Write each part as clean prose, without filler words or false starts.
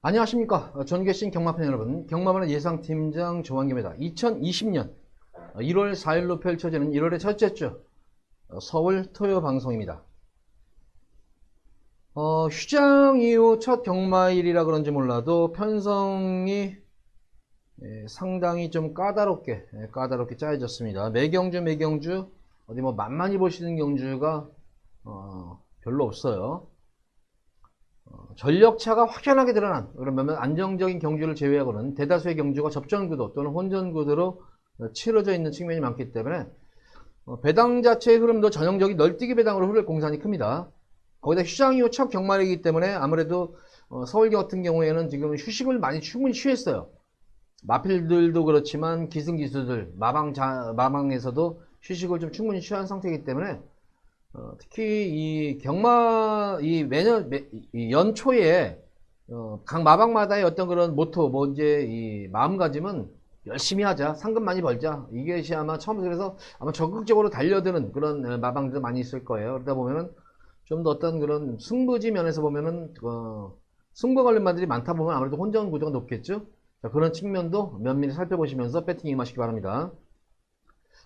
안녕하십니까. 전개신 경마팬 여러분, 경마만의 예상팀장 조한겸입니다. 2020년 1월 4일로 펼쳐지는 1월의 첫째 주 서울 토요 방송입니다. 휴장 이후 첫 경마일이라 그런지 몰라도 편성이 상당히 좀 까다롭게 짜여졌습니다. 매경주 어디 뭐 만만히 보시는 경주가 별로 없어요. 전력차가 확연하게 드러난 그러면 안정적인 경주를 제외하고는 대다수의 경주가 접전구도 또는 혼전구도로 치러져 있는 측면이 많기 때문에 배당 자체의 흐름도 전형적인 널뛰기 배당으로 흐를 공산이 큽니다. 거기다 휴장 이후 첫 경마이기 때문에 아무래도 서울 같은 경우에는 지금 휴식을 충분히 취했어요. 마필들도 그렇지만 기승기수들 마방에서도 휴식을 좀 충분히 취한 상태이기 때문에 특히 이 경마 이 연초에 각 마방마다의 어떤 그런 모토 이제 이 마음가짐은 열심히 하자, 상금 많이 벌자, 이것이 아마 처음부터 그래서 아마 적극적으로 달려드는 그런 마방들 많이 있을 거예요. 그러다 보면은 좀 더 어떤 그런 승부지 면에서 보면은 승부 관련마들이 많다 보면 아무래도 혼전 구도가 높겠죠. 자, 그런 측면도 면밀히 살펴보시면서 배팅 임하시기 바랍니다.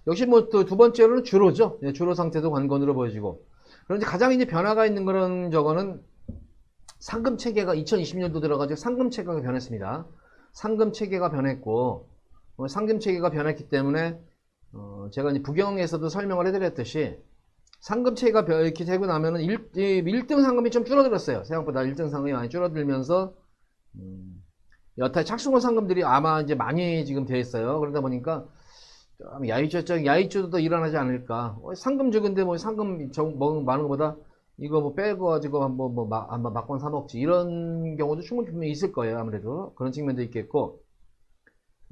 역시 뭐 또 두 번째로는 주로죠. 주로 상태도 관건으로 보여지고. 그런데 가장 이제 변화가 있는 그런 저거는 상금 체계가 2020년도 들어가지고 상금 체계가 변했습니다. 상금 체계가 변했고, 상금 체계가 변했기 때문에 제가 이제 부경에서도 설명을 해드렸듯이 상금 체계가 이렇게 되고 나면은 1등 상금이 좀 줄어들었어요. 생각보다 1등 상금이 많이 줄어들면서 여타의 착승원 상금들이 아마 이제 많이 지금 되어 있어요. 그러다 보니까 야이주도 일어나지 않을까. 상금 적은데 뭐 상금 많은 것보다 이거 뭐 빼고 가지고 한번 막권 사 먹지, 이런 경우도 충분히 분명히 있을 거예요. 아무래도 그런 측면도 있겠고,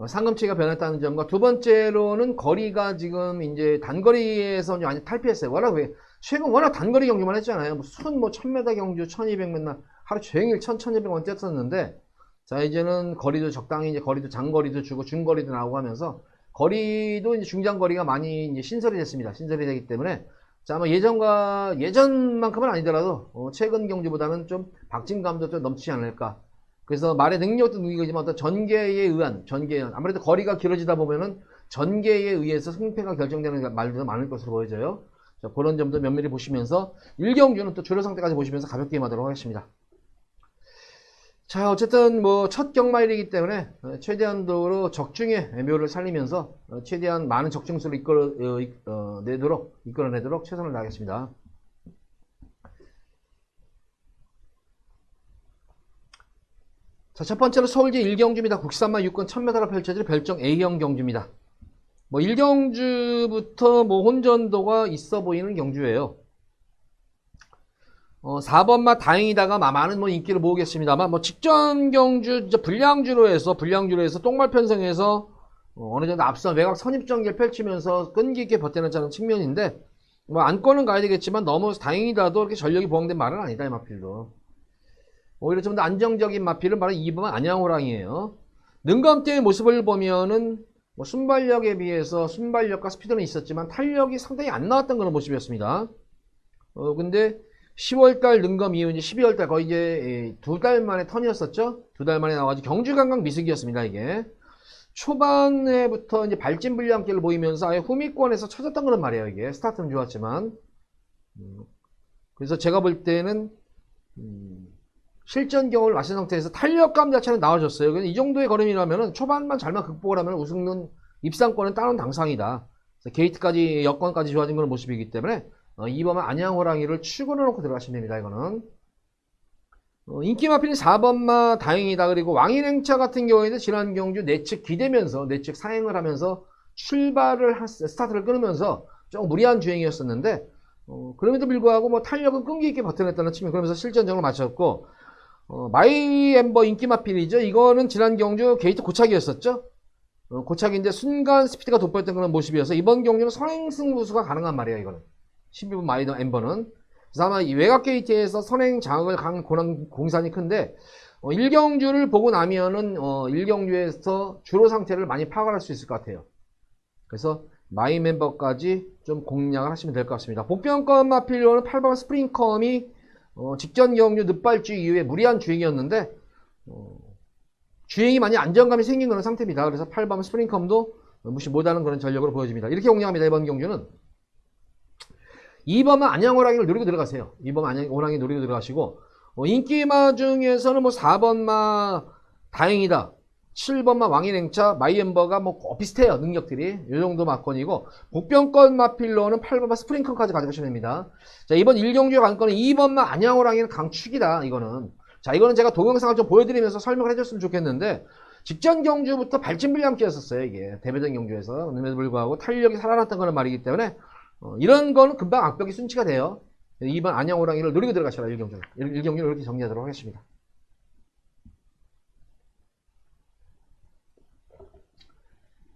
상금치가 변했다는 점과 두 번째로는 거리가 지금 이제 단거리에서 완전 탈피했어요. 최근 워낙 단거리 경주만 했잖아요. 무슨 1000m 경주 1200m 하루 종일 1200원 뛰었었는데, 자 이제는 거리도 적당히 이제 거리도 장거리도 주고 중거리도 나오고 하면서 거리도 이제 중장거리가 많이 이제 신설이 됐습니다. 신설이 되기 때문에 자 아마 예전만큼은 아니더라도 최근 경주보다는 좀 박진감도 좀 넘치지 않을까. 그래서 말의 능력도 능력이지만 어떤 전개에 의한 아무래도 거리가 길어지다 보면은 전개에 의해서 승패가 결정되는 말도 많을 것으로 보여져요. 자, 그런 점도 면밀히 보시면서 1경주는 또 주로 상태까지 보시면서 가볍게 임하도록 하겠습니다. 자, 어쨌든 뭐 첫 경마일이기 때문에 최대한도로 적중의 묘를 살리면서 최대한 많은 적중수를 이끌어내도록 최선을 다하겠습니다. 자, 첫 번째로 서울제 1경주입니다. 국산마 6권 1000m가 펼쳐질 별정 A형 경주입니다. 뭐 1경주부터 뭐 혼전도가 있어 보이는 경주예요. 4번마 다행이다가 많은 뭐 인기를 모으겠습니다만, 뭐 직전 경주 불량주로 해서 똥말 편성해서 어느 정도 앞선 외곽 선입전개를 펼치면서 끈기 있게 버텨냈다는 측면인데, 뭐 안건은 가야 되겠지만 너무 다행이다도 이렇게 전력이 보강된 말은 아니다. 이 마필도 오히려 좀 더 안정적인 마필은 바로 2번 안양호랑이에요. 능감대의 모습을 보면은 뭐 순발력에 비해서 순발력과 스피드는 있었지만 탄력이 상당히 안 나왔던 그런 모습이었습니다. 근데 10월달 능검 이후 이제 12월달 거의 이제 2달 만에 턴이었었죠. 2달 만에 나와가지고 경주관광 미숙이었습니다. 이게 초반에부터 이제 발진 불량기를 보이면서 아예 후미권에서 쳐졌던 그런 말이에요. 이게 스타트는 좋았지만, 그래서 제가 볼 때는 실전 경험을 마친 상태에서 탄력감 자체는 나와줬어요. 이 정도의 걸음이라면은 초반만 잘만 극복을 하면 우승은 입상권은 따놓은 당상이다. 게이트까지 여건까지 좋아진 그런 모습이기 때문에 2번은 안양호랑이를 추구를 놓고 들어가시면 됩니다. 이거는 인기 마필이 4번마 다행이다. 그리고 왕인행차 같은 경우에는 지난 경주 내측 기대면서 내측 사행을 하면서 스타트를 끊으면서 좀 무리한 주행이었었는데, 그럼에도 불구하고 뭐 탄력은 끈기 있게 버텨냈다는 측면, 그러면서 실전적으로 맞췄고, 마이 엠버 인기 마필이죠. 이거는 지난 경주 게이트 고착이었었죠. 고착인데 순간 스피드가 돋보였던 그런 모습이어서 이번 경주는 선행승부수가 가능한 말이에요. 이거는 12번 마이 엠버는. 그래서 아마 이 외곽 게이트에서 선행 장악을 간 공산이 큰데, 1경주를 보고 나면은 1경주에서 주로 상태를 많이 파악할 수 있을 것 같아요. 그래서 마이 멤버까지 좀 공략을 하시면 될 것 같습니다. 복병권 마필로는 8번 스프링컴이 직전 경주 늦발주 이후에 무리한 주행이었는데 주행이 많이 안정감이 생긴 그런 상태입니다. 그래서 8번 스프링컴도 무시 못하는 그런 전력으로 보여집니다. 이렇게 공략합니다. 이번 경주는 2번만 안양호랑이를 노리고 들어가세요. 2번 안양호랑이 노리고 들어가시고 인기마 중에서는 뭐 4번마 다행이다, 7번마 왕인행차, 마이엠버가 뭐 비슷해요. 능력들이 이 정도 막건이고, 복병권 마필로는 8번마 스프링컨까지 가져가시면 됩니다. 자, 이번 1경주에 관건은 2번마 안양호랑이는 강축이다. 이거는 자, 이거는 제가 동영상을 좀 보여드리면서 설명을 해줬으면 좋겠는데, 직전 경주부터 발진불이 함께였었어요. 이게 대배전 경주에서. 그럼에도 불구하고 탄력이 살아났던 거는 말이기 때문에 이런 거는 금방 악벽이 순치가 돼요. 2번 안양호랑이를 노리고 들어가셔라. 1경주 1경주를 이렇게 정리하도록 하겠습니다.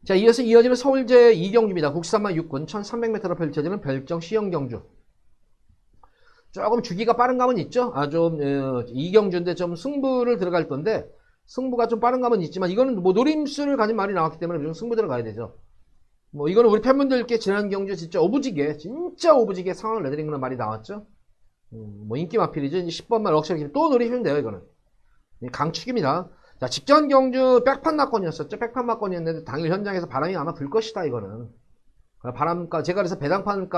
자, 이어서 이어지는 서울제 2경주입니다. 국산마 6군 1300m로 펼쳐지는 별정 시형 경주. 조금 주기가 빠른 감은 있죠. 좀 2경주인데 좀 승부를 들어갈 건데, 승부가 좀 빠른 감은 있지만 이거는 뭐 노림수를 가진 말이 나왔기 때문에 무조건 승부 들어가야 되죠. 뭐 이거는 우리 팬분들께 지난 경주 진짜 오부지게 상황을 내드린 그런 말이 나왔죠. 뭐 인기 마필이죠. 10번만 럭셔리 또 노리시면 돼요. 이거는 강축입니다. 자, 직전 경주 백판 막건이었었죠. 백판 막건이었는데 당일 현장에서 바람이 아마 불 것이다. 이거는 바람까지, 제가 그래서 배당판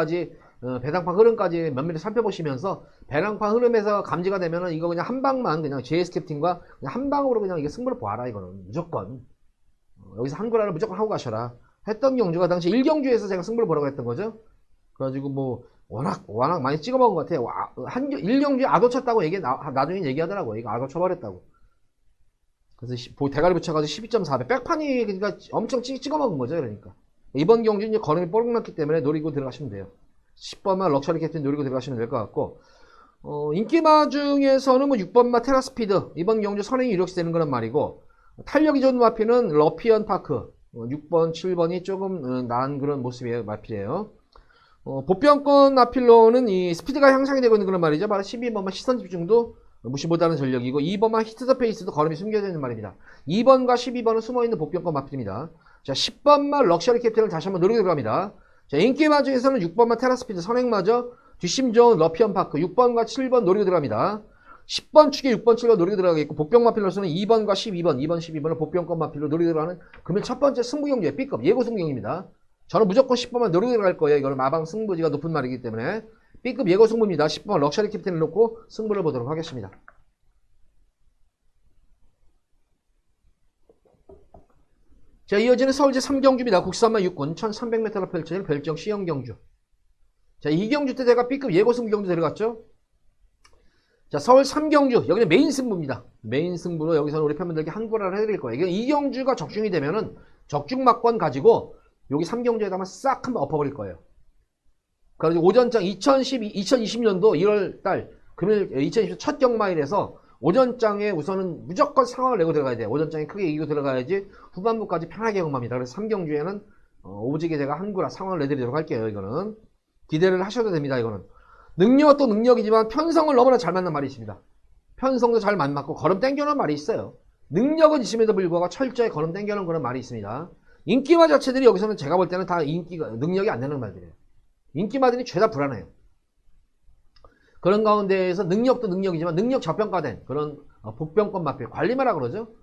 흐름까지 면밀히 살펴보시면서, 배당판 흐름에서 감지가 되면은 이거 그냥 한 방만, 그냥 JS 캡틴과 그냥 한 방으로 그냥 이게 승부를 보아라. 이거는 무조건 여기서 한구라를 무조건 하고 가셔라 했던 경주가 당시 1경주에서 제가 승부를 보라고 했던 거죠. 그래가지고 뭐 워낙 많이 찍어 먹은 것 같아요. 1경주에 아도 쳤다고 나중에 얘기하더라고요. 이거 아도 쳐버렸다고. 그래서 대가리 붙여가지고 12.4배 백판이 그러니까 엄청 찍어 먹은 거죠. 그러니까 이번 경주는 이제 걸음이 뽀록 났기 때문에 노리고 들어가시면 돼요. 10번만 럭셔리 캡틴 노리고 들어가시면 될 것 같고, 인기마 중에서는 뭐 6번마 테라스피드, 이번 경주 선행이 유력시 되는 거란 말이고, 탄력이 좋은 마피는 러피언 파크, 6번, 7번이 조금 나은 그런 모습의 마필이에요. 보병권 마필로는 이 스피드가 향상이 되고 있는 그런 말이죠. 바로 12번마 시선 집중도 무시 못하는 전력이고, 2번마 히트 더 페이스도 걸음이 숨겨져 있는 말입니다. 2번과 12번은 숨어있는 보병권 마필입니다. 자, 10번마 럭셔리 캡틴을 다시 한번 노리고 들어갑니다. 자, 인기마 중에서는 6번마 테라스피드 선행마저 뒷심 좋은 러피언 파크, 6번과 7번 노리고 들어갑니다. 10번 축에 6번, 7번 노리고 들어가겠고, 복병 마필로서는 2번과 12번, 2번, 12번을 복병권 마필로 노리고 들어가는 금일 첫 번째 승부경주의 B급 예고 승부경입니다. 저는 무조건 10번만 노리고 들어갈 거예요. 이거는 마방 승부지가 높은 말이기 때문에 B급 예고 승부입니다. 10번 럭셔리 캡틴을 놓고 승부를 보도록 하겠습니다. 자, 이어지는 서울제 3경주입니다. 국산마 6군 1300m로 펼쳐지는 별정 시형 경주. 자, 2경주 때 제가 B급 예고 승부 경주 데려갔죠. 자, 서울 3경주 여기는 메인 승부입니다. 메인 승부로 여기서는 우리 팬분들께 한구라를 해드릴 거예요. 이게 2경주가 적중이 되면은 적중 막권 가지고 여기 3경주에다가 싹 한번 엎어버릴 거예요. 그래서 오전장 2020년도 1월달 금일 2020년 첫 경마일에서 오전장에 우선은 무조건 상황을 내고 들어가야 돼요. 오전장에 크게 이기고 들어가야지 후반부까지 편하게 경마합니다. 그래서 3경주에는 오지게 제가 한구라 상황을 내드리도록 할게요. 이거는 기대를 하셔도 됩니다. 이거는 능력도 능력이지만 편성을 너무나 잘 맞는 말이 있습니다. 편성도 잘 맞고 걸음 땡겨놓은 말이 있어요. 능력은 있음에도 불구하고 철저히 걸음 땡겨놓은 그런 말이 있습니다. 인기마 자체들이 여기서는 제가 볼 때는 다 능력이 안 되는 말들이에요. 인기마들이 죄다 불안해요. 그런 가운데에서 능력도 능력이지만 능력 저평가된 그런 복병권 마필, 관리마라 그러죠.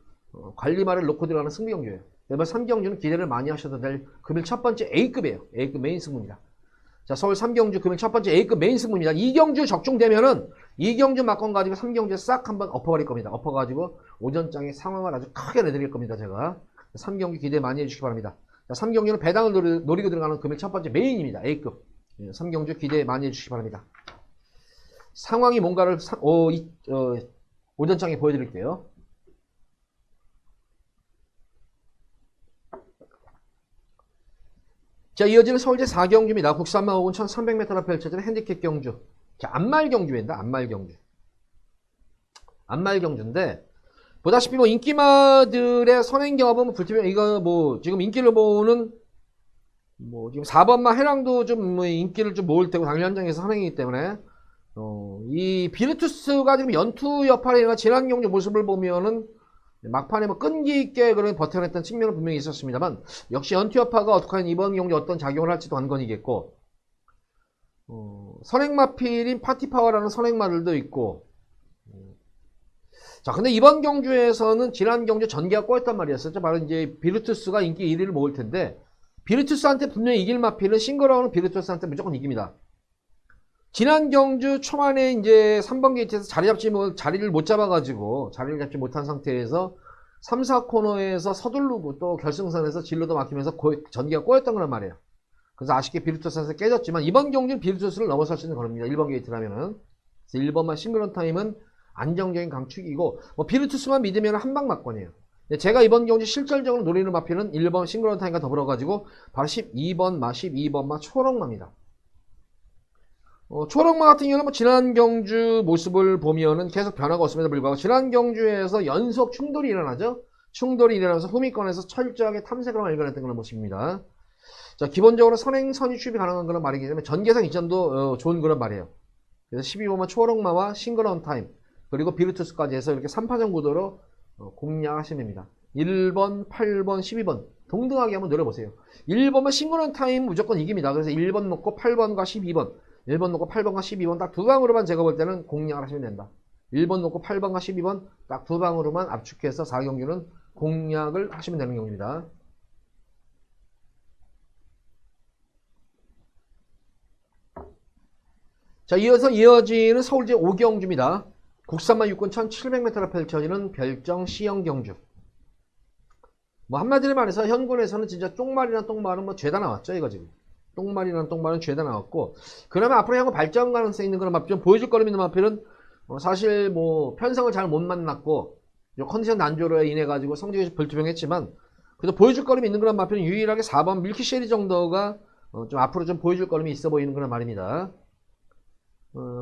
관리마를 놓고 들어가는 승부경주예요. 이번 3경주는 기대를 많이 하셔도 될 금일 첫 번째 A급이에요. A급 메인 승부입니다. 자, 서울 3경주 금일 첫 번째 A급 메인 승부입니다. 2경주 적중되면은 2경주 막건 가지고 3경주에 싹 한번 엎어버릴 겁니다. 엎어가지고 오전장의 상황을 아주 크게 내드릴 겁니다. 제가 3경주 기대 많이 해주시기 바랍니다. 자, 3경주는 배당을 노리고 들어가는 금일 첫 번째 메인입니다. A급. 3경주 기대 많이 해주시기 바랍니다. 상황이 뭔가를 오전장에 보여드릴게요. 자, 이어지는 서울제 4경주입니다. 국산마 5군 1300m로 펼쳐지는 핸디캡 경주. 자, 안말 경주입니다. 안말 경주. 안말 경주인데, 보다시피 뭐 인기마들의 선행 경험은 불투명, 이거 뭐 지금 인기를 모으는 뭐 지금 4번마 해랑도 좀 뭐 인기를 좀 모을 테고 당일 현장에서 선행이기 때문에 이 비르투스가 지금 연투 역할이나 지난 경주 모습을 보면은 막판에 뭐 끈기 있게 그런 버텨냈던 측면은 분명히 있었습니다만, 역시 연투 여파가 어떡하면 이번 경주 어떤 작용을 할지도 관건이겠고, 선행마필인 파티파워라는 선행마들도 있고, 자, 근데 이번 경주에서는 지난 경주 전개가 꼬였단 말이었었죠. 바로 이제 비르투스가 인기 1위를 먹을 텐데, 비르투스한테 분명히 이길 마필은 싱글아웃은 비르투스한테 무조건 이깁니다. 지난 경주 초반에 이제 3번 게이트에서 자리를 못 잡아가지고, 자리를 잡지 못한 상태에서 3, 4코너에서 서두르고 또 결승선에서 진로도 막히면서 전개가 꼬였던 거란 말이에요. 그래서 아쉽게 비르투스에서 깨졌지만, 이번 경주는 비르투스를 넘어설 수 있는 겁니다. 1번 게이트라면은. 그래서 1번만 싱글런 타임은 안정적인 강축이고, 뭐 비르투스만 믿으면 한방 막권이에요. 제가 이번 경주 실질적으로 노리는 마필은 1번 싱글런 타임과 더불어가지고 바로 12번마 초록마입니다. 초록마 같은 경우는 뭐 지난 경주 모습을 보면은 계속 변화가 없음에도 불구하고 지난 경주에서 연속 충돌이 일어나죠. 충돌이 일어나면서 후미권에서 철저하게 탐색을 발견했던 그런 모습입니다. 자, 기본적으로 선행선이 취입이 가능한 그런 말이기 때문에 전개상 이점도 좋은 그런 말이에요. 그래서 12번마 초록마와 싱글런 타임 그리고 비르투스까지 해서 이렇게 3파전 구도로 공략하시면 됩니다. 1번, 8번, 12번 동등하게 한번 노려보세요. 1번만 싱글런 타임 무조건 이깁니다. 그래서 1번 놓고 8번과 12번 1번 놓고 8번과 12번 딱 두 방으로만 제가 볼 때는 공략을 하시면 된다. 1번 놓고 8번과 12번 딱 두 방으로만 압축해서 4경기는 공략을 하시면 되는 경우입니다. 자, 이어서 이어지는 서울제 5경주입니다. 국산마 육군 1700m로 펼쳐지는 별정 C형 경주. 뭐 한마디로 말해서 현군에서는 진짜 똥말이나 똥말은 뭐 죄다 나왔죠, 이거 지금. 똥말이나 똥말은 죄다 나왔고, 그러면 앞으로 향후 발전 가능성 있는 그런 마필, 좀 보여줄 거리 있는 마필은 사실 뭐 편성을 잘 못 만났고 컨디션 난조로 인해 가지고 성적이 불투명했지만 그래도 보여줄 거림이 있는 그런 마필은 유일하게 4번 밀키쉐리 정도가 좀 앞으로 좀 보여줄 거림이 있어 보이는 그런 말입니다.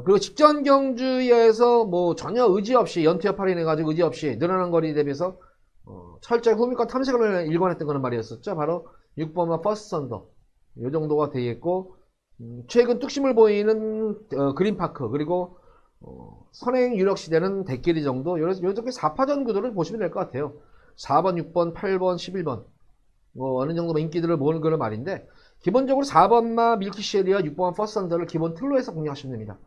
그리고 직전 경주에서 뭐 전혀 의지 없이 연투 여파로 인해 가지고 의지 없이 늘어난 거리에 대비해서 철저히 후미권 탐색을 일관했던 그런 말이었었죠. 바로 6번마 퍼스트 선더 이 정도가 되겠고, 최근 뚝심을 보이는 그린파크 그리고 선행 유력 시대는 대끼리 정도 요렇게 4파전 구도를 보시면 될 것 같아요. 4번, 6번, 8번, 11번 뭐 어느 정도 인기들을 모으는 그런 말인데, 기본적으로 4번마 밀키쉐리와 6번 퍼스트 선더를 기본 틀로 해서 공략하시면 됩니다.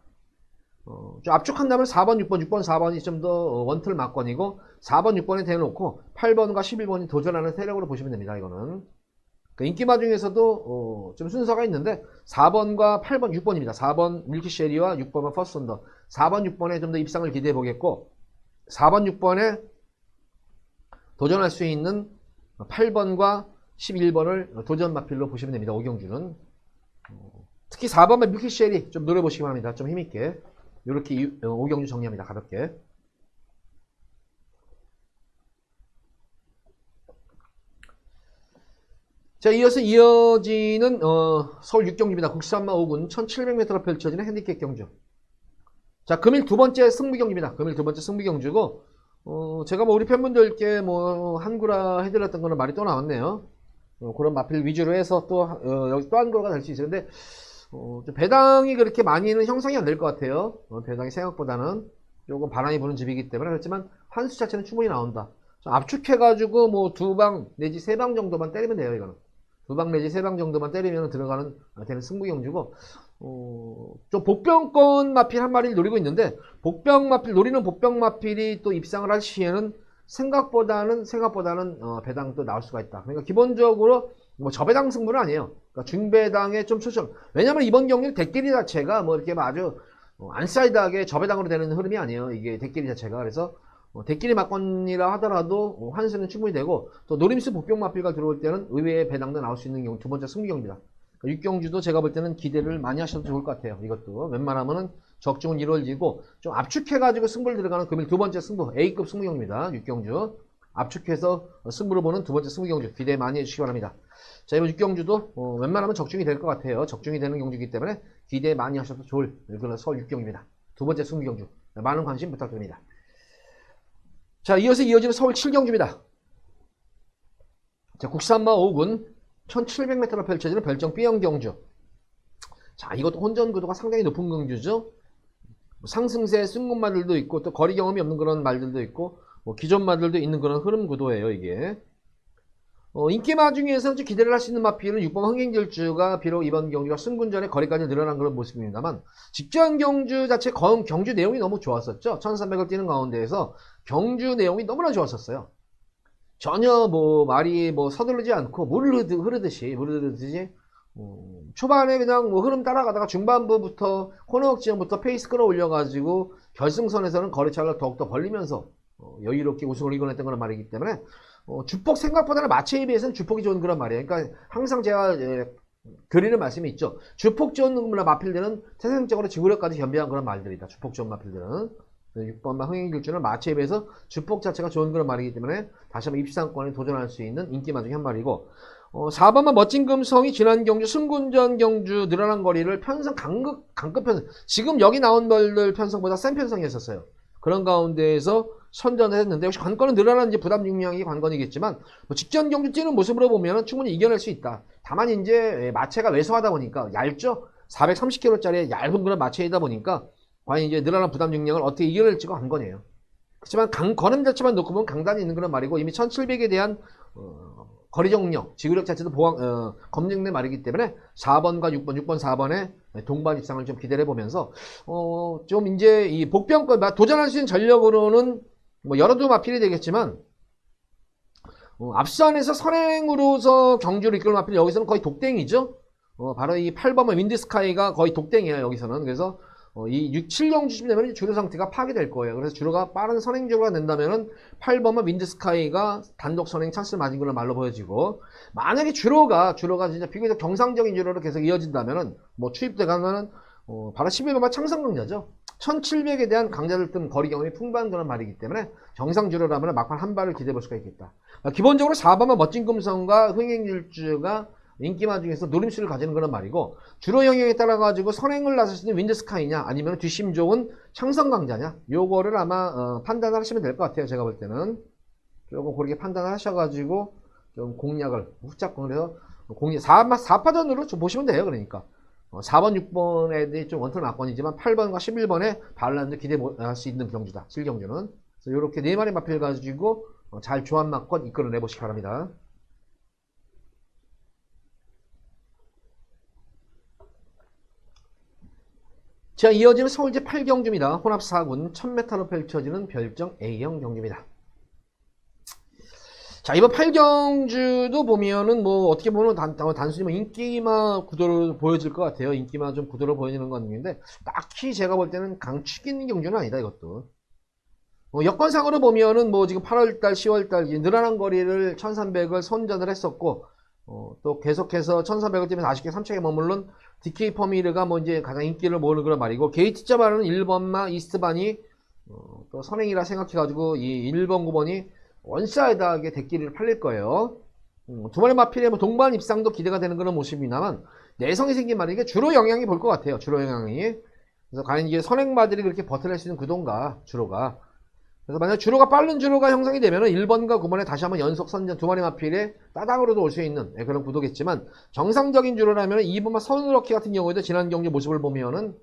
좀 압축한다면 4번, 6번, 6번, 4번이 좀 더 원틀 막권이고 4번, 6번에 대놓고 8번과 11번이 도전하는 세력으로 보시면 됩니다. 이거는 인기마 중에서도 좀 순서가 있는데 4번과 8번, 6번입니다. 4번 밀키쉐리와 6번과 퍼스트 선더 4번, 6번에 좀 더 입상을 기대해 보겠고, 4번, 6번에 도전할 수 있는 8번과 11번을 도전 마필로 보시면 됩니다. 오경주는 특히 4번만 밀키쉐리 좀 노려보시기 바랍니다. 좀 힘있게 이렇게 오경주 정리합니다. 가볍게. 자, 이어서 이어지는 서울 6경주입니다. 국산마 5군 1700m로 펼쳐지는 핸디캡 경주. 자, 금일 두 번째 승부 경주입니다. 금일 두 번째 승부 경주고, 제가 뭐 우리 팬분들께 뭐 한구라 해드렸던 거는 말이 또 나왔네요. 그런 마필 위주로 해서 또 여기 또 한구라가 될 수 있어요. 근데 좀 배당이 그렇게 많이는 형성이 안 될 것 같아요. 배당이 생각보다는 조금 바람이 부는 집이기 때문에. 그렇지만 한수 자체는 충분히 나온다. 압축해가지고 뭐 2방 내지 3방 정도만 때리면 돼요. 이거는 2방 내지 3방 정도만 때리면 되는 승부 경주고, 좀 복병권 마필 한 마리를 노리고 있는데, 노리는 복병 마필이 또 입상을 할 시에는 생각보다는 배당 또 나올 수가 있다. 그러니까 기본적으로 뭐 저배당 승부는 아니에요. 그러니까 중배당에 좀 초점. 왜냐면 이번 경기 대끼리 자체가 뭐 이렇게 아주 안사이드하게 저배당으로 되는 흐름이 아니에요. 이게 대끼리 자체가. 그래서 대끼리 막건이라 하더라도 환수는 충분히 되고, 또 노림수 복병 마필가 들어올 때는 의외의 배당도 나올 수 있는 경우 두 번째 승부 경기다. 그러니까 6경주도 제가 볼 때는 기대를 많이 하셔도 좋을 것 같아요. 이것도 웬만하면은 적중은 이루어지고 좀 압축해가지고 승부를 들어가는 금일 두 번째 승부 A급 승부 경기입니다. 6경주 압축해서 승부를 보는 두 번째 승부 경주 기대 많이 해주시기 바랍니다. 자, 이번 6경주도 웬만하면 적중이 될 것 같아요. 적중이 되는 경주이기 때문에 기대 많이 하셔도 좋을 그런 서울 6경주입니다. 두 번째 승부 경주 많은 관심 부탁드립니다. 자, 이어서 이어지는 서울 7경주입니다. 자, 국산마 5군 1700m로 펼쳐지는 별정 B형 경주. 자, 이것도 혼전 구도가 상당히 높은 경주죠. 상승세 승군 말들도 있고, 또 거리 경험이 없는 그런 말들도 있고, 뭐 기존 말들도 있는 그런 흐름 구도예요, 이게. 인기마 중에서 좀 기대를 할 수 있는 마필은 6번 흥행질주가 비록 이번 경주가 승군전에 거리까지 늘어난 그런 모습입니다만 직전 경주 자체 경주 내용이 너무 좋았었죠. 1300을 뛰는 가운데에서 경주 내용이 너무나 좋았었어요. 전혀 뭐 말이 뭐 서두르지 않고 물 흐르듯이 초반에 그냥 뭐 흐름 따라가다가 중반부부터 코너 지점부터 페이스 끌어올려 가지고 결승선에서는 거리차를 더욱더 벌리면서 여유롭게 우승을 이겨냈던 그런 말이기 때문에 주폭 생각보다는 마체에 비해서는 주폭이 좋은 그런 말이에요. 그러니까 항상 제가 드리는 말씀이 있죠. 주폭 좋은 마필들은 태생적으로 지구력까지 겸비한 그런 말들이다. 주폭 좋은 마필들은 6번마 흥행길주는 마체에 비해서 주폭 자체가 좋은 그런 말이기 때문에 다시 한번 입상권에 도전할 수 있는 인기마 중에 한 말이고 4번마 멋진 금성이 지난 경주 승군전 경주 늘어난 거리를 편성 강급 편성 지금 여기 나온 벌들 편성보다 센 편성이었었어요. 그런 가운데에서 선전을 했는데 역시 관건은 늘어난 이제 부담 중량이 관건이겠지만 직전 경주 뛰는 모습으로 보면 충분히 이겨낼 수 있다. 다만 이제 마체가 왜소하다 보니까 얇죠. 430kg짜리 얇은 그런 마체이다 보니까 과연 이제 늘어난 부담 중량을 어떻게 이겨낼지가 관건이에요. 그렇지만 걸음 자체만 놓고 보면 강단이 있는 그런 말이고 이미 1700에 대한 거리 정력, 지구력 자체도 검증된 말이기 때문에 4번과 6번, 4번의 동반 입상을 좀 기대를 해보면서 좀 이제 이 복병권 도전할 수 있는 전력으로는 뭐 여러 두 마필이 되겠지만 앞선에서 선행으로서 경주를 이끌 마필 여기서는 거의 독땡이죠. 바로 이 8번의 윈드스카이가 거의 독땡이에요. 여기서는 그래서 이 6, 7경주쯤 되면 주로 상태가 파괴될 거예요. 그래서 주로가 빠른 선행주로가 된다면은 8번은 윈드스카이가 단독 선행 찬스를 맞은 걸로 말로 보여지고 만약에 주로가 진짜 비교적 정상적인 주로로 계속 이어진다면은 뭐 투입돼 가면은 바로 11번만 창성강자죠. 1700에 대한 강자들 등 거리 경험이 풍부한 그런 말이기 때문에 정상 주로라면 막판 한 발을 기대해 볼 수가 있겠다. 기본적으로 4번은 멋진 금성과 흥행일주가 인기마 중에서 노림수를 가지는 그런 말이고 주로 영역에 따라 가지고 선행을 나설 수 있는 윈드스카이냐 아니면 뒷심 좋은 창성강자냐 요거를 아마 판단을 하시면 될 것 같아요. 제가 볼 때는 조금 그렇게 판단을 하셔가지고 좀 공략을 후짝공을 해서 4파전으로 좀 보시면 돼요. 그러니까 4번 6번 애들이 좀 원툴 막건이지만 8번과 11번에 반란도 기대할 수 있는 경주다. 7경주는 그래서 이렇게 4마리 마필 가지고 잘 조합 막건 이끌어내 보시기 바랍니다. 자, 이어지는 서울제 8경주입니다. 혼합 4군 1000m로 펼쳐지는 별정 A형 경주입니다. 자, 이번 8경주도 보면은 뭐 어떻게 보면 단순히 뭐 인기마 구도로 보여질 것 같아요. 인기마 좀 구도로 보여지는 건 있는데 딱히 제가 볼 때는 강축 있는 경주는 아니다. 이것도 여건상으로 보면은 뭐 지금 8월달 10월달 늘어난 거리를 1300을 선전을 했었고 또 계속해서 1300을 뛰면서 아쉽게 3차에 머물른 DK 퍼미르가 뭐 이제 가장 인기를 모으는 그런 말이고 게이트자 바는 1번마 이스트반이 또 선행이라 생각해가지고 이 1번 9번이 원사이드하게 대끼리를 팔릴 거예요. 두 마리 마필의 뭐 동반 입상도 기대가 되는 그런 모습입니다만 내성이 생긴 말이 이게 주로 영향이 볼 것 같아요. 주로 영향이. 그래서 과연 이게 선행마들이 그렇게 버텨낼 수 있는 구도인가 주로가. 그래서 만약 주로가 빠른 주로가 형성이 되면은 1번과 9번에 다시 한번 연속 선전 두 마리 마필에 따당으로도 올 수 있는 그런 구도겠지만 정상적인 주로라면 2번만 선우럭키 같은 경우에도 지난 경기 모습을 보면은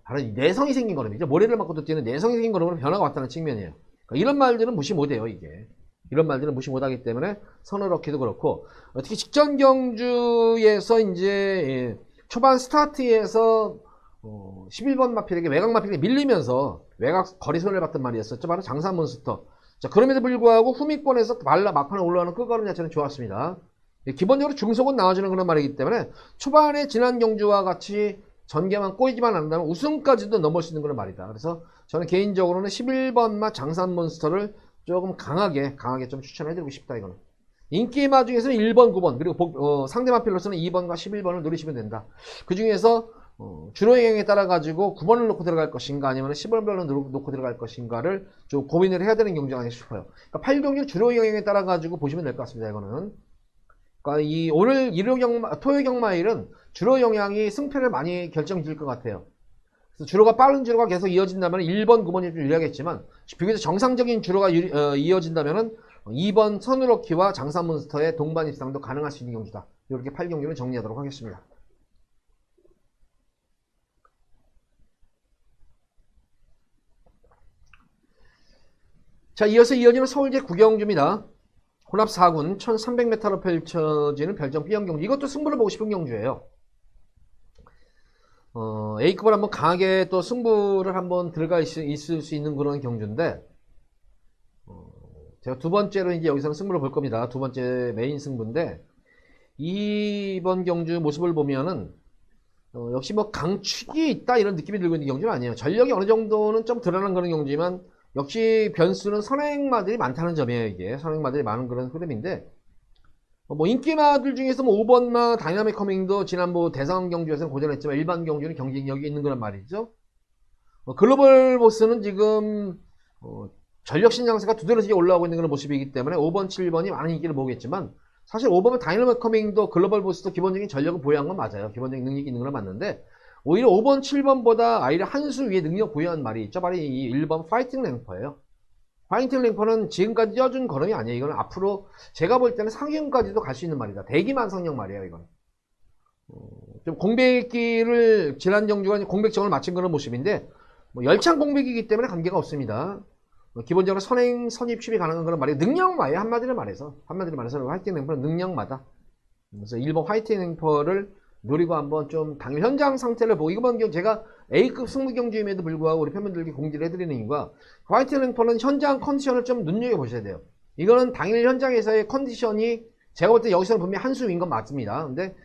바로 내성이 생긴 걸음이죠. 모래를 맞고도 뛰는 내성이 생긴 걸음으로 변화가 왔다는 측면이에요. 그러니까 이런 말들은 무시 못해요. 이게 이런 말들은 무시 못하기 때문에 선우럭키도 그렇고 특히 직전 경주에서 이제 초반 스타트에서 11번 마필에게 외곽 마필에게 밀리면서 외곽 거리선을 봤단 말이었었죠. 바로 장사몬스터. 자, 그럼에도 불구하고 후미권에서 막판에 올라가는 끝걸음 자체는 좋았습니다. 기본적으로 중속은 나와주는 그런 말이기 때문에 초반에 지난 경주와 같이 전개만 꼬이지만 않는다면 우승까지도 넘을 수 있는 그런 말이다. 그래서 저는 개인적으로는 11번마 장산몬스터를 조금 강하게 좀 추천해드리고 싶다. 이거는 인기마 중에서는 1번, 9번 그리고 상대 마필로서는 2번과 11번을 노리시면 된다. 그 중에서 주로 영향에 따라 가지고 9번을 놓고 들어갈 것인가 아니면 10번별로 놓고 들어갈 것인가를 좀 고민을 해야 되는 경주가 아닐까 싶어요. 그러니까 8경주 주로 영향에 따라 가지고 보시면 될 것 같습니다. 이거는 그러니까 이 오늘 토요 경마일은 주로 영향이 승패를 많이 결정질 것 같아요. 그래서 주로가 빠른 주로가 계속 이어진다면 1번, 9번이 좀 유리하겠지만 비교적 정상적인 주로가 이어진다면 2번 선우럭키와 장사몬스터의 동반 입상도 가능할 수 있는 경주다. 이렇게 8경주를 정리하도록 하겠습니다. 자, 이어서 이어지는 서울제 9경주입니다. 혼합 4군 1300m로 펼쳐지는 별정 B형 경주. 이것도 승부를 보고 싶은 경주예요. A급을 한번 강하게 또 승부를 한번 들어가 있을 수 있는 그런 경주인데, 제가 두 번째로 이제 여기서는 승부를 볼 겁니다. 두 번째 메인 승부인데, 이번 경주 모습을 보면은, 역시 뭐 강축이 있다 이런 느낌이 들고 있는 경주는 아니에요. 전력이 어느 정도는 좀 드러난 그런 경주지만, 역시 변수는 선행마들이 많다는 점이에요. 이게 선행마들이 많은 그런 흐름인데, 뭐 인기마들 중에서 뭐 5번마 다이나믹 커밍도 지난 뭐 대상 경주에서는 고전했지만 일반 경주는 경쟁력이 있는 그런 말이죠. 글로벌 보스는 지금 전력 신장세가 두드러지게 올라오고 있는 그런 모습이기 때문에 5번, 7번이 많은 인기를 모으겠지만, 사실 5번은 다이나믹 커밍도 글로벌 보스도 기본적인 전력을 보유한 건 맞아요. 기본적인 능력이 있는 건 맞는데, 오히려 5번, 7번보다 아이를 한 수 위에 능력 보유한 말이 있죠. 바로 이 1번 파이팅 랭퍼예요. 파이팅 랭퍼는 지금까지 띄워준 걸음이 아니에요. 이거는 앞으로 제가 볼 때는 상위권까지도 갈 수 있는 말이다. 대기만성형 말이에요. 이건 좀 공백기를 지난 경주가 공백정을 마친 그런 모습인데, 뭐 열창 공백이기 때문에 관계가 없습니다. 기본적으로 선행, 선입, 취비 가능한 그런 말이에요. 능력마예요. 한마디로 말해서 화이팅 랭퍼는 능력마다. 그래서 1번 화이팅 랭퍼를 노리고 한번 좀 당일 현장 상태를 보고, 이번 경우 제가 A급 승부 경주임에도 불구하고 우리 팬분들께 공지를 해드리는 이유가, 화이팅 랭퍼는 현장 컨디션을 좀 눈여겨보셔야 돼요. 이거는 당일 현장에서의 컨디션이 제가 볼 때 여기서는 분명히 한 수인 건 맞습니다. 근데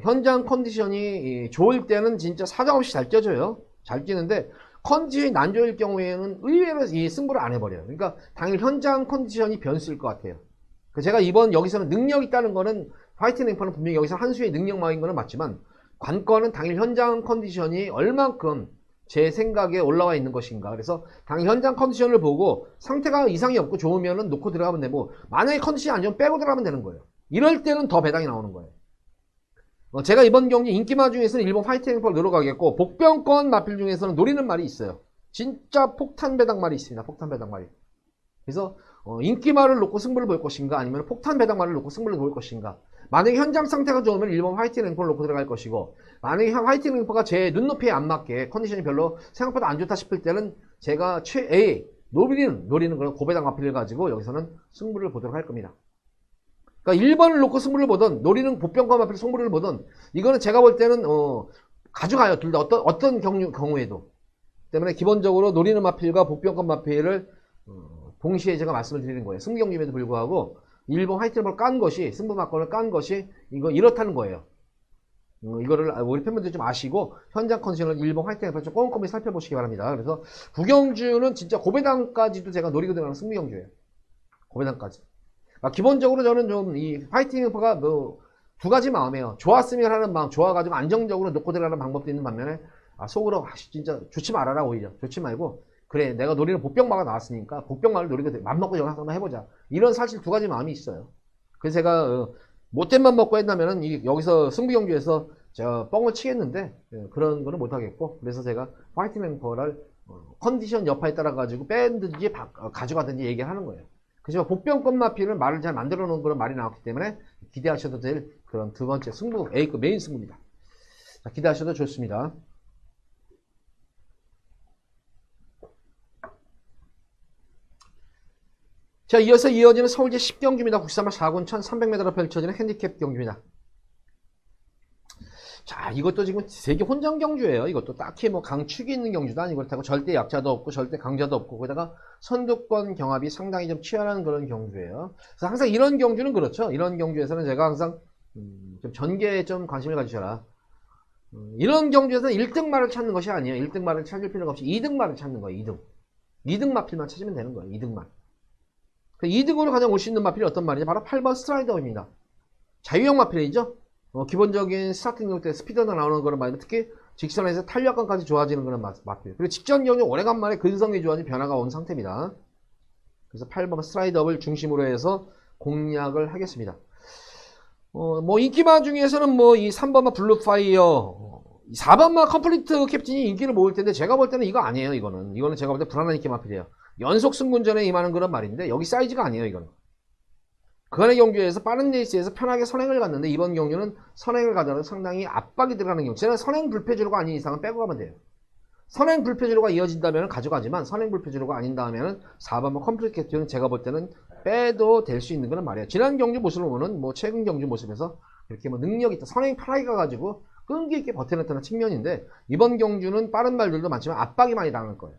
현장 컨디션이 좋을 때는 진짜 사정없이 잘 뛰어줘요. 잘 뛰는데 컨디션이 안 좋을 경우에는 의외로 이 승부를 안 해버려요. 그러니까 당일 현장 컨디션이 변수일 것 같아요. 제가 이번 여기서는 능력 있다는 거는, 화이팅 랭퍼는 분명히 여기서 한 수의 능력마인 거는 맞지만, 관건은 당일 현장 컨디션이 얼만큼 제 생각에 올라와 있는 것인가. 그래서 당일 현장 컨디션을 보고 상태가 이상이 없고 좋으면은 놓고 들어가면 되고, 만약에 컨디션이 안 좋으면 빼고 들어가면 되는 거예요. 이럴 때는 더 배당이 나오는 거예요. 제가 이번 경기 인기마 중에서는 일본 화이팅 랭퍼를 노려가겠고, 복병권 마필 중에서는 노리는 말이 있어요. 진짜 폭탄 배당 말이 있습니다. 폭탄 배당 말이. 그래서 인기마를 놓고 승부를 볼 것인가, 아니면 폭탄 배당말을 놓고 승부를 볼 것인가. 만약에 현장 상태가 좋으면 1번 화이팅 랭퍼를 놓고 들어갈 것이고, 만약에 화이팅 랭퍼가 제 눈높이에 안 맞게 컨디션이 별로 생각보다 안 좋다 싶을 때는 제가 최애 노리는 그런 고배당 마필을 가지고 여기서는 승부를 보도록 할 겁니다. 그러니까 1번을 놓고 승부를 보든 노리는 복병과 마필 승부를 보든, 이거는 제가 볼 때는 가져가요. 둘 다 어떤 경우에도. 때문에 기본적으로 노리는 마필과 복병과 마필을 동시에 제가 말씀을 드리는 거예요. 승부 경기임에도 불구하고 1번 화이트를 깐 것이, 승부 막건을 깐 것이 이거 이렇다는 거예요. 이거를 우리 팬분들 좀 아시고 현장 컨디션을 1번 화이트를 좀 꼼꼼히 살펴보시기 바랍니다. 그래서 구경주는 진짜 고배당까지도 제가 노리고 들어가는 승부 경주예요. 고배당까지. 기본적으로 저는 좀 이 화이팅 랭퍼가 뭐 두 가지 마음이에요. 좋았으면 하는 마음, 좋아가지고 안정적으로 놓고 들어가는 방법도 있는 반면에, 속으로 진짜 좋지 말아라. 오히려 좋지 말고, 그래 내가 노리는 복병마가 나왔으니까 복병마를 노리고 맘먹고 영화 한번 해보자, 이런 사실 두 가지 마음이 있어요. 그래서 제가 못된 맘 먹고 했다면은 여기서 승부 경주에서 제가 뻥을 치겠는데, 그런 거는 못하겠고, 그래서 제가 화이팅 랭퍼를 컨디션 여파에 따라 가지고 뺀든지 가져가든지 얘기를 하는 거예요. 그렇지만 복병권 마필을 말을 잘 만들어 놓은 그런 말이 나왔기 때문에 기대하셔도 될 그런 두 번째 승부, A급 메인 승부입니다. 자, 기대하셔도 좋습니다. 자, 이어서 이어지는 서울제 10경주입니다. 국산말 4군 1300m로 펼쳐지는 핸디캡 경주입니다. 자, 이것도 지금 세계 혼전 경주예요. 이것도 딱히 뭐 강축이 있는 경주도 아니고, 그렇다고 절대 약자도 없고 절대 강자도 없고, 거기다가 선두권 경합이 상당히 좀 치열한 그런 경주예요. 그래서 항상 이런 경주는 그렇죠. 이런 경주에서는 제가 항상 좀 전개에 좀 관심을 가지셔라. 이런 경주에서는 1등 말을 찾는 것이 아니에요. 1등 말을 찾을 필요가 없이 2등 말을 찾는 거예요. 2등 마필만 찾으면 되는 거예요. 2등만. 그 2등으로 가장 올 수 있는 마필이 어떤 말이냐? 바로 8번 스트라이더입니다. 자유형 마필이죠. 기본적인 스타팅 때 스피드가 나오는 그런 말인데, 특히 직선에서 탄력감까지 좋아지는 그런 마필. 그리고 직전 경주 오래간만에 근성이 좋아진 변화가 온 상태입니다. 그래서 8번 스트라이더를 중심으로 해서 공략을 하겠습니다. 뭐 인기마 중에서는 뭐 이 3번마 블루파이어, 4번마 컴플리트 캡틴이 인기를 모을 텐데, 제가 볼 때는 이거 아니에요. 이거는 제가 볼 때 불안한 인기 마필이에요. 연속 승군전에 임하는 그런 말인데, 여기 사이즈가 아니에요. 이거는 그간의 경주에서 빠른 레이스에서 편하게 선행을 갔는데, 이번 경주는 선행을 가더라도 상당히 압박이 들어가는 경우. 저는 선행 불패주로가 아닌 이상은 빼고 가면 돼요. 선행 불패주로가 이어진다면 가져가지만, 선행 불패주로가 아닌다면 4번마 컴플리트 캡틴은 제가 볼 때는 빼도 될 수 있는 거는 말이에요. 지난 경주 모습을 보는 뭐 최근 경주 모습에서 이렇게 뭐 능력 있다, 선행 편하게 가가지고 끈기 있게 버텨냈다는 측면인데 이번 경주는 빠른 말들도 많지만 압박이 많이 당할 거예요.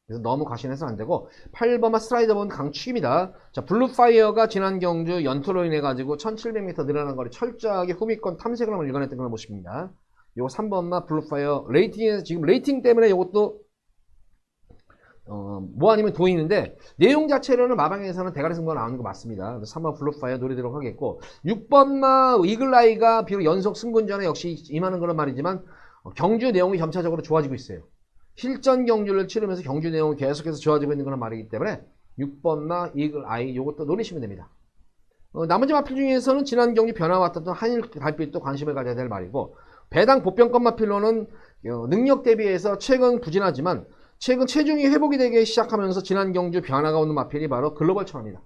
그래서 너무 과신해서 안 되고 8번마 스트라이더본 강축입니다. 자, 블루파이어가 지난 경주 연투로 인해 가지고 1700m 늘어난 거리 철저하게 후미권 탐색을 한번 읽어냈던 걸 모습입니다. 요거 3번마 블루파이어 레이팅에서 지금 레이팅 때문에 요것도 뭐 아니면 도인인데 내용 자체로는 마방에서는 대가리 승부가 나오는 거 맞습니다. 3번 블루파이어 노리도록 하겠고 6번마 이글아이가 비록 연속 승군전에 역시 임하는 그런 말이지만 경주 내용이 점차적으로 좋아지고 있어요. 실전 경주를 치르면서 경주 내용이 계속해서 좋아지고 있는 그런 말이기 때문에 6번마 이글아이 요것도 노리시면 됩니다. 나머지 마필 중에서는 지난 경주 변화와 같았던 한일 달빛도 관심을 가져야 될 말이고 배당 보병권 마필로는 능력 대비해서 최근 부진하지만 최근 체중이 회복이 되기 시작하면서 지난 경주 변화가 오는 마필이 바로 글로벌 천합니다.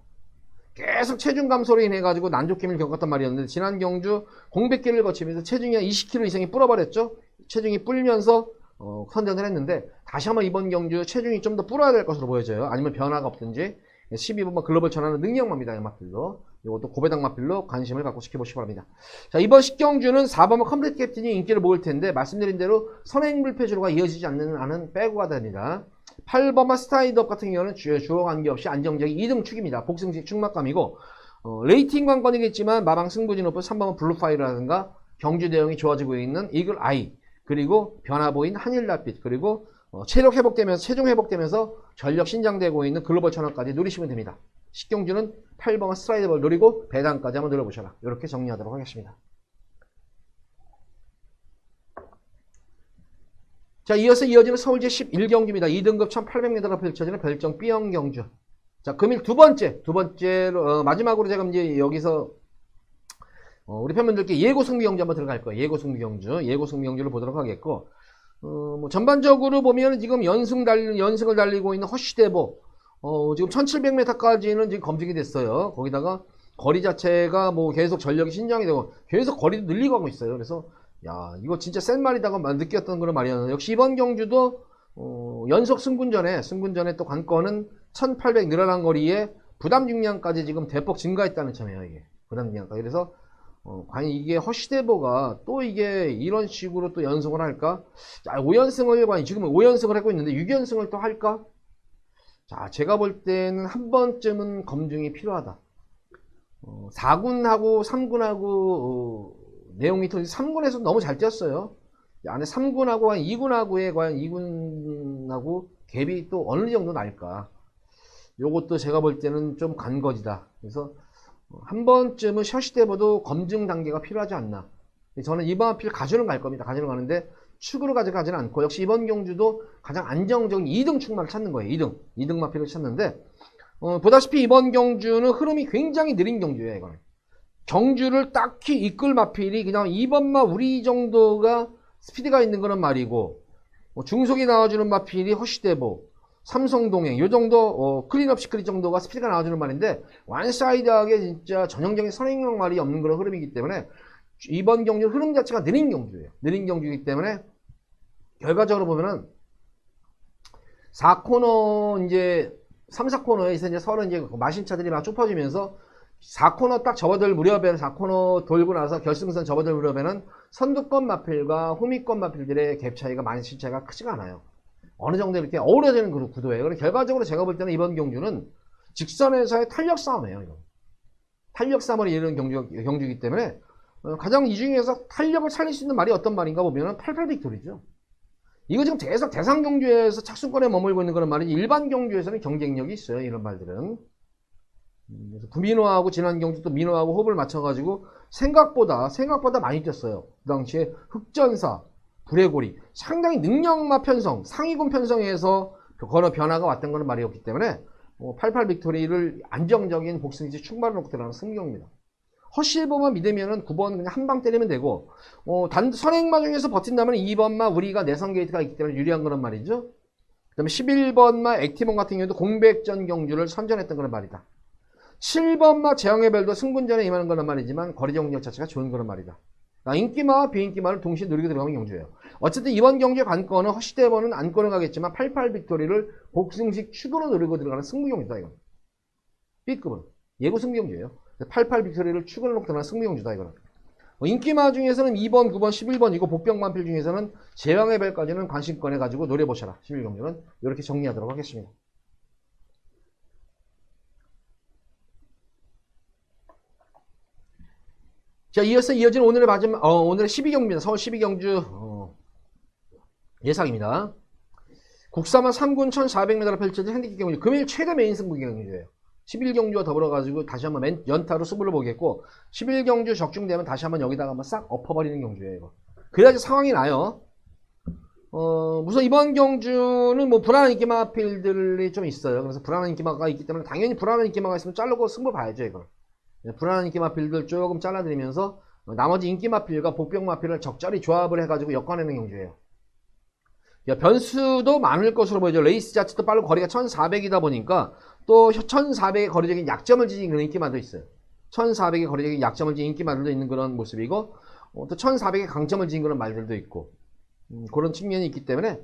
계속 체중 감소로 인해 가지고 난조김을 겪었단 말이었는데 지난 경주 공백기를 거치면서 체중이 한 20kg 이상이 불어버렸죠. 체중이 불면서 선전을 했는데 다시 한번 이번 경주 체중이 좀 더 불어야 될 것으로 보여져요. 아니면 변화가 없든지 12번만 글로벌 천하는 능력마입니다. 이 마필로. 이것도 고배당 마필로 관심을 갖고 지켜보시기 바랍니다. 자, 이번 10경주는 4번만 컴플리트 캡틴이 인기를 모을 텐데 말씀드린 대로 선행불패주로가 이어지지 않는 한은 빼고 가야 됩니다. 8번만 스타이드업 같은 경우는 주요 관계없이 안정적인 2등 축입니다. 복승식 축막감이고 레이팅 관건이겠지만 마방 승부진 높은 3번만 블루파이라든가 경주 내용이 좋아지고 있는 이글 아이 그리고 변화 보인 한일달빛 그리고 체력 회복되면서 체중 회복되면서 전력 신장되고 있는 글로벌 천원까지 누리시면 됩니다. 10경주는 8번만 스트라이더볼 노리고 배당까지 한번 노려보셔라. 이렇게 정리하도록 하겠습니다. 자, 이어서 이어지는 서울제 11경주입니다. 2등급 1800m가 펼쳐지는 별정 B형 경주. 자, 금일 두 번째로 마지막으로 제가 이제 여기서 우리 팬분들께 예고 승부 경주 한번 들어갈 거예요. 예고 승부 경주를 보도록 하겠고 뭐 전반적으로 보면 지금 연승을 달리고 있는 허쉬대보 지금 1700m까지는 지금 검증이 됐어요. 거기다가 거리 자체가 뭐 계속 전력이 신장이 되고 계속 거리도 늘리고 하고 있어요. 그래서 야 이거 진짜 센 말이다가 느꼈던 그런 말이었는데 역시 이번 경주도 연속 승군전에 또 관건은 1800 늘어난 거리에 부담 중량까지 지금 대폭 증가했다는 점이에요. 이게 부담 중량까지. 그래서 과연 이게 허쉬대보가 또 이게 이런 식으로 또 연승을 할까? 자, 5연승을 과연 지금은 5연승을 하고 있는데 6연승을 또 할까? 자, 제가 볼 때는 한 번쯤은 검증이 필요하다. 4군하고 3군하고 내용이 3군에서 너무 잘 뛰었어요. 안에 3군하고 한 2군하고의 과연 2군하고 갭이 또 어느 정도 날까? 요것도 제가 볼 때는 좀 간거지다. 그래서 한 번쯤은 셔시대보도 검증 단계가 필요하지 않나. 저는 이번 마필 가지는 갈 겁니다. 가지는 가는데 축으로 가져가지는 않고 역시 이번 경주도 가장 안정적인 2등 축마를 찾는 거예요. 2등 마필을 찾는데 보다시피 이번 경주는 흐름이 굉장히 느린 경주예요. 이거는 경주를 딱히 이끌 마필이 그냥 2번마 우리 정도가 스피드가 있는 그런 말이고 중속이 나와주는 마필이 허쉬대보 삼성동행 요 정도 클린업 시크릿 정도가 스피드가 나와주는 말인데 완사이드하게 진짜 전형적인 선행력 말이 없는 그런 흐름이기 때문에 이번 경주 흐름 자체가 느린 경주예요. 느린 경주이기 때문에 결과적으로 보면은 4코너 이제 3, 4코너에서 이제 서로 이제 마신차들이 막 좁혀지면서 4코너 딱 접어들 무렵에는 4코너 돌고 나서 결승선 접어들 무렵에는 선두권 마필과 후미권 마필들의 갭 차이가 마신 차이가 크지가 않아요. 어느 정도 이렇게 어우러지는 그런 구도예요. 그래서 결과적으로 제가 볼 때는 이번 경주는 직선에서의 탄력 싸움이에요. 이거. 탄력 싸움을 이루는 경주이기 때문에 가장 이 중에서 탄력을 살릴 수 있는 말이 어떤 말인가 보면은 88 빅토리죠. 이거 지금 계속 대상 경주에서 착순권에 머물고 있는 그런 말이지 일반 경주에서는 경쟁력이 있어요. 이런 말들은. 그래서 구민호하고 지난 경주 또 민호하고 호흡을 맞춰가지고 생각보다 많이 뛰었어요. 그 당시에 흑전사, 불의고리 상당히 능력마 편성, 상위군 편성에서 그런 변화가 왔던 거는 말이었기 때문에 88 빅토리를 안정적인 복승지 충만을 놓고 들어가는 승경입니다. 허쉬대보만 믿으면은 9번 그냥 한 방 때리면 되고 선행마 중에서 버틴다면 2번마 우리가 내성 게이트가 있기 때문에 유리한 그런 말이죠. 그 다음에 11번마 액티몬 같은 경우도 공백전 경주를 선전했던 그런 말이다. 7번마 재앙의 별도 승군전에 임하는 거란 말이지만 거리 정력 자체가 좋은 그런 말이다. 인기마와 비인기마를 동시에 누리게 들어가는 경주예요. 어쨌든 이번 경주의 관건은 허쉬대보는 안건을 가겠지만 88 빅토리를 복승식 추도로 누리고 들어가는 승부경주다. 이건 B급은 예고 승부경주예요. 88 빅토리를 축을 놓고 들어간 승부경주다, 이거는. 인기마 중에서는 2번, 9번, 11번이고, 복병만필 중에서는 제왕의 별까지는 관심권 해가지고 노려보셔라. 11경주는. 이렇게 정리하도록 하겠습니다. 자, 이어서 이어진 오늘의 마지막, 오늘의 12경주입니다. 서울 12경주, 예상입니다. 국사만 3군 1400m로 펼쳐진 핸디캡 경주. 금일 최대 메인 승부 경주예요. 11경주와 더불어가지고 다시 한번 연타로 승부를 보겠고, 11경주 적중되면 다시 한번 여기다가 한번 싹 엎어버리는 경주예요, 이거. 그래야지 상황이 나요. 우선 이번 경주는 뭐 불안한 인기마 필들이 좀 있어요. 그래서 불안한 인기마가 있기 때문에 당연히 불안한 인기마가 있으면 자르고 승부 봐야죠, 이거. 불안한 인기마 필들 조금 잘라드리면서 나머지 인기마 필과 복병마 필을 적절히 조합을 해가지고 엮어내는 경주예요. 변수도 많을 것으로 보이죠. 레이스 자체도 빠르고 거리가 1400이다 보니까 또 1400의 거리적인 약점을 지닌 그런 인기마도 있어요. 1400의 거리적인 약점을 지닌 인기마들도 있는 그런 모습이고, 또 1400의 강점을 지닌 그런 말들도 있고, 그런 측면이 있기 때문에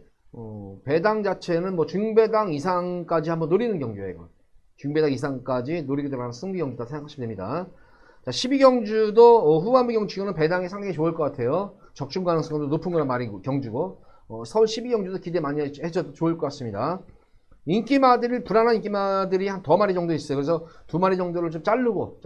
배당 자체는 뭐 중배당 이상까지 한번 노리는 경주예요. 이건. 중배당 이상까지 노리게 되면 승부 경주다 생각하시면 됩니다. 자, 12경주도 후반부 경주는 배당이 상당히 좋을 것 같아요. 적중 가능성도 높은 거란 말이고 경주고, 서울 12경주도 기대 많이 해줘도 좋을 것 같습니다. 인기마들이, 불안한 인기마들이 한 2마리 정도 있어요. 그래서 2마리 정도를 좀 자르고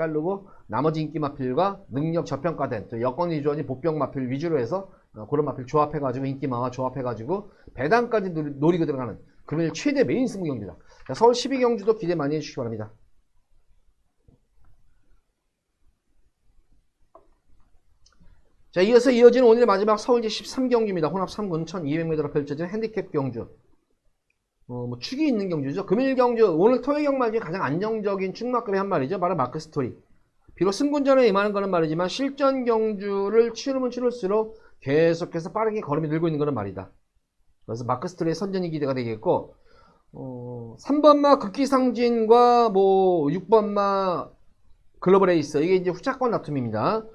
나머지 인기마필과 능력 저평가된 또 여건 위주원이 복병마필 위주로 해서 그런 마필 조합해가지고 인기마와 조합해가지고 배당까지 노리고 들어가는 금일 최대 메인 승부 경기다. 자, 서울 12경주도 기대 많이 해주시기 바랍니다. 자, 이어서 이어지는 오늘의 마지막 서울시 13경주입니다. 혼합 3군 1200m로 펼쳐진 핸디캡 경주. 뭐 축이 있는 경주죠. 금일 경주, 오늘 토요일 경말 중에 가장 안정적인 축마급의 한 마리죠. 바로 마크스토리. 비록 승군전에 임하는 거는 말이지만 실전 경주를 치르면 치를수록 계속해서 빠르게 걸음이 늘고 있는 거는 말이다. 그래서 마크스토리의 선전이 기대가 되겠고, 3번마 극기상진과 뭐 6번마 글로벌에이스, 이게 이제 후차권 다툼입니다.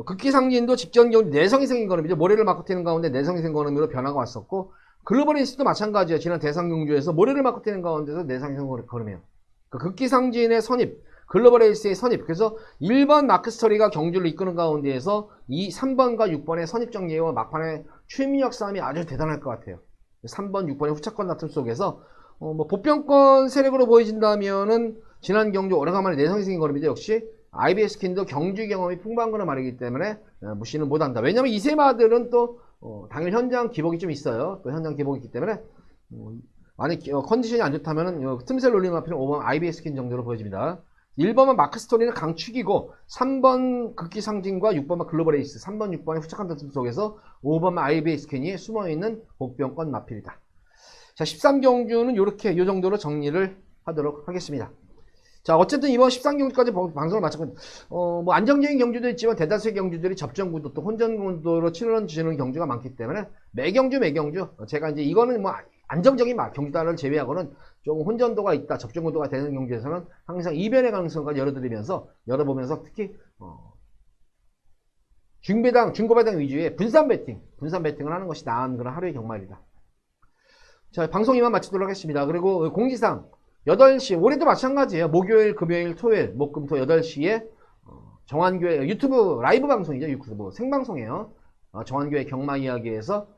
극기상진도 직전 경주 내성이 생긴 걸음이죠. 모래를 맞고 뛰는 가운데 내성이 생긴 걸음으로 변화가 왔었고, 글로벌에이스도 마찬가지예요. 지난 대상경주에서 모래를 맞고 뛰는 가운데서 내성이 생긴 걸음이에요. 극기상진의 선입, 글로벌에이스의 선입. 그래서 1번 마크스토리가 경주를 이끄는 가운데에서 이 3번과 6번의 선입적 예와 막판의 추임력 싸움이 아주 대단할 것 같아요. 3번, 6번의 후차권 다툼 속에서 뭐 보병권 세력으로 보여진다면은 지난 경주 오래간만에 내성이 생긴 걸음이죠. 역시 IBS 킨도 경주 경험이 풍부한 거는 말이기 때문에 무시는 못한다. 왜냐면 이 세 마들은 또 당일 현장 기복이 좀 있어요. 또 현장 기복이 있기 때문에 만약 컨디션이 안 좋다면은 틈새 롤링 앞에는 5번 IBS 킨 정도로 보여집니다. 1번은 마크스토리는 강축이고 3번 극기상진과 6번은 글로벌에이스, 3번, 6번의 후착한 다툼 속에서 5번은 IBS 킨이 숨어있는 복병권 마필이다. 자, 13경주는 이렇게 이 정도로 정리를 하도록 하겠습니다. 자, 어쨌든 이번 13경주까지 방송을 마쳤고, 뭐 안정적인 경주도 있지만 대다수의 경주들이 접전구도 또 혼전구도로 치러지는 경주가 많기 때문에 매경주 제가 이제 이거는 뭐 안정적인 경주단을 제외하고는 조금 혼전도가 있다, 접전구도가 되는 경주에서는 항상 이변의 가능성까지 열어보면서 특히 중배당, 중고배당 위주의 분산 배팅을 하는 것이 나은 그런 하루의 경말이다. 자, 방송 이만 마치도록 하겠습니다. 그리고 공지사항 8시, 올해도 마찬가지예요. 목요일, 금요일, 토요일, 목금토 8시에 정한교회 유튜브 라이브 방송이죠. 유튜브 생방송이에요. 정한교회 경마 이야기에서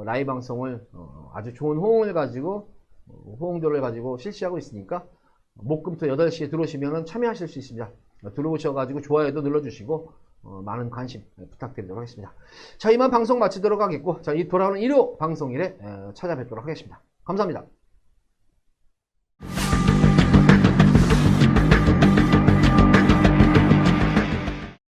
라이브 방송을 아주 좋은 호응을 가지고 호응도를 가지고 실시하고 있으니까 목금토 8시에 들어오시면 참여하실 수 있습니다. 들어오셔가지고 좋아요도 눌러주시고 많은 관심 부탁드리도록 하겠습니다. 자, 이만 방송 마치도록 하겠고, 자, 이 돌아오는 일요 방송일에 찾아뵙도록 하겠습니다. 감사합니다.